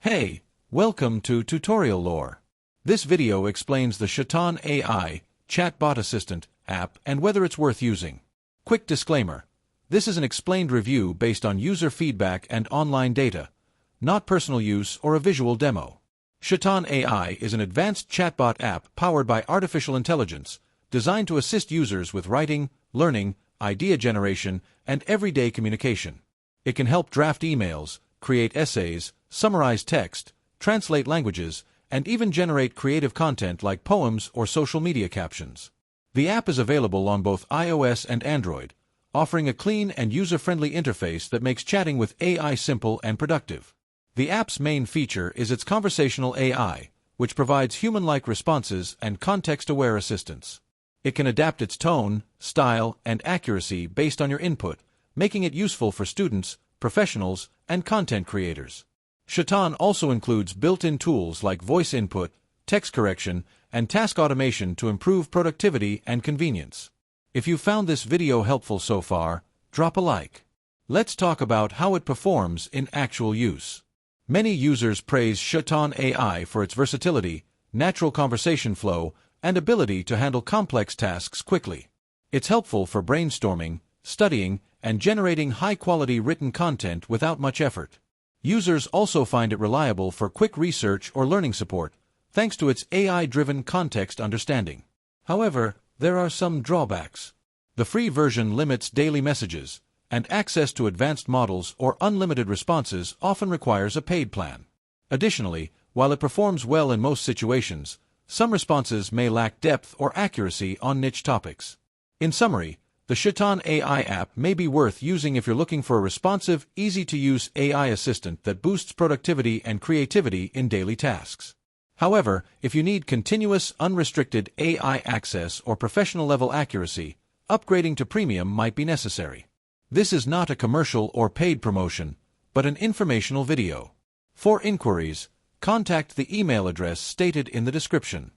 Hey, welcome to Tutorial Lore. This video explains the ChatOn AI Chatbot Assistant app and whether it's worth using. Quick disclaimer. This is an explained review based on user feedback and online data, not personal use or a visual demo. ChatOn AI is an advanced chatbot app powered by artificial intelligence, designed to assist users with writing, learning, idea generation, and everyday communication. It can help draft emails, create essays, summarize text, translate languages, and even generate creative content like poems or social media captions. The app is available on both iOS and Android, offering a clean and user-friendly interface that makes chatting with AI simple and productive. The app's main feature is its conversational AI, which provides human-like responses and context-aware assistance. It can adapt its tone, style, and accuracy based on your input, making it useful for students, professionals, and content creators. ChatOn also includes built-in tools like voice input, text correction, and task automation to improve productivity and convenience. If you found this video helpful so far, drop a like. Let's talk about how it performs in actual use. Many users praise ChatOn AI for its versatility, natural conversation flow, and ability to handle complex tasks quickly. It's helpful for brainstorming, studying, and generating high-quality written content without much effort. Users also find it reliable for quick research or learning support, thanks to its AI-driven context understanding. However, there are some drawbacks. The free version limits daily messages, and access to advanced models or unlimited responses often requires a paid plan. Additionally, while it performs well in most situations, some responses may lack depth or accuracy on niche topics. In summary, the ChatOn AI app may be worth using if you're looking for a responsive, easy-to-use AI assistant that boosts productivity and creativity in daily tasks. However, if you need continuous, unrestricted AI access or professional-level accuracy, upgrading to premium might be necessary. This is not a commercial or paid promotion, but an informational video. For inquiries, contact the email address stated in the description.